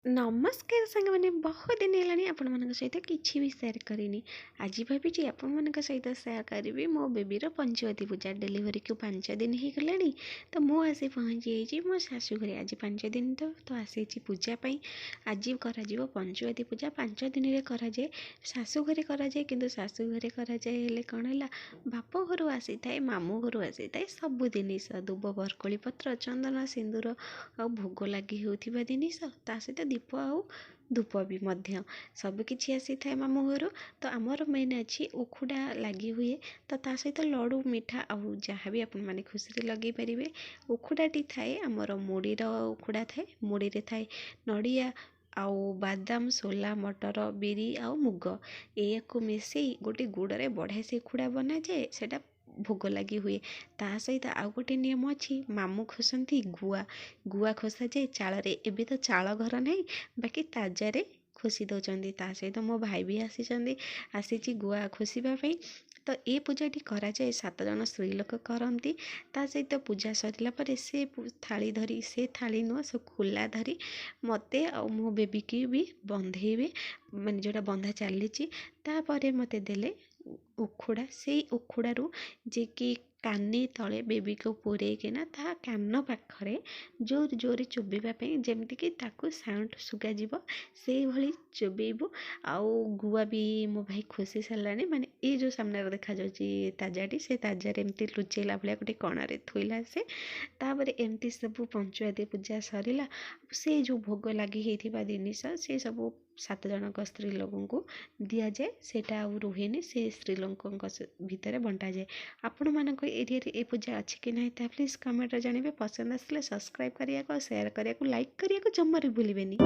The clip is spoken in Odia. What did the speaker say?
नमस्कार सांग मैंने बहुत दिन है आपण मान सहित किसी भी सेयार करनी आज भाई आपण मान सहित सेयार करी मो बेबीर पंचवती पूजा डेलीवरी को 5 दिन हो गला तो मुझे आसी पहुँची जाइए मो शाशु घरे आज 5 दिन तो आसी पूजापाई आज कर पंचवती पूजा 5 दिन में कराए शाशु घरे कराए कि शाशु घरे कराए कौन है बाप घर आसी थाए मामू घर आसी थाए सब जिनिस दुब बरकोली पत्र चंदन सिंदूर आ भोग लगी होता जिनिस ता सहित दीप आउ धूप भी मध्य सबकि आसी थाए मामू घर तो आमर मेन अच्छी उखुड़ा लगी हुए तो ता सहित लड़ू मिठा आउ जहाँ भी आपण मैंने खुशी लगे पारे उखुड़ाटी थाए आमर मुड़ीर उखुड़ा थाए मुड़ी रे थाए नड़िया आउ बादाम सोला मटर बिरी आउ मुग या मिसई गोटे गुड़े बढ़िया से उखुड़ा बना जाए सेटा भोग लगी हुए ता सहित आउ गोटे नियम अच्छी मामू खोसती गुआ गुआ खोसा जाए चाଳରେ ଏବେ ତ ଚାଳ ଘର ନାହିଁ ବାକି ତାଜାରେ ଖୋସି ଦେଉଛନ୍ତି ତା ସହିତ ମୋ ଭାଇ ବି ଆସିଛି ଗୁଆ ଖୋସିବା ପାଇଁ ତ ଏ ପୂଜାଟି କରାଯାଏ 7 ଜଣ ସ୍ତ୍ରୀ ଲୋକ କରନ୍ତି ତା ସହିତ ପୂଜା ସରିଲା ପରେ ସେ ଥାଳି ଧରି ସେ ଥାଳି ନୁହଁ ସେ ଖୋଲା ଧରି ମୋତେ ଆଉ ମୋ ବେବିକି ବି ବନ୍ଧେଇବେ ମାନେ ଯେଉଁଟା ବନ୍ଧା ଚାଲିଛି ତାପରେ ମୋତେ ଦେଲେ ଉଖୁଡ଼ା ସେଇ ଉଖୁଡ଼ାରୁ ଯେ କି କାନି ତଳେ ବେବିକୁ ପୂରେଇକିନା ତା କାନ ପାଖରେ ଜୋର ଜୋରେ ଚୋବେଇବା ପାଇଁ ଯେମିତିକି ତାକୁ ସାଉଣ୍ଡ ଶୁଗାଯିବ ସେଇଭଳି ଚୋବେଇବୁ ଆଉ ଗୁଆ ବି ମୋ ଭାଇ ଖୁସି ସାରିଲାଣି ମାନେ ଏଇ ଯେଉଁ ସାମ୍ନାରେ ଦେଖାଯାଉଛି ତାଜାଟି ସେ ତାଜାରେ ଏମିତି ଲୁଚେଇଲା ଭଳିଆ ଗୋଟେ କଣାରେ ଥୋଇଲା ସେ ତାପରେ ଏମିତି ସବୁ ପଞ୍ଚୁଆତି ପୂଜା ସରିଲା ସେ ଯେଉଁ ଭୋଗ ଲାଗି ହେଇଥିବା ଜିନିଷ ସେ ସବୁ 7 ଜଣଙ୍କ ସ୍ତ୍ରୀ ଲୋକଙ୍କୁ ଦିଆଯାଏ ସେଇଟା ଆଉ ରୁହେନି ସେ ସ୍ତ୍ରୀ ଲୋକଙ୍କ ଭିତରେ ବଣ୍ଟାଯାଏ ଆପଣମାନଙ୍କ ଏରିଆରେ ଏ ପୂଜା ଅଛି କି ନାହିଁ ତାହା ପ୍ଲିଜ୍ କମେଣ୍ଟରେ ଜାଣିବେ ପସନ୍ଦ ଆସିଲେ ସବସ୍କ୍ରାଇବ୍ କରିବାକୁ ଆଉ ସେୟାର କରିବାକୁ ଲାଇକ୍ କରିବାକୁ ଜମାରୁ ଭୁଲିବେନି।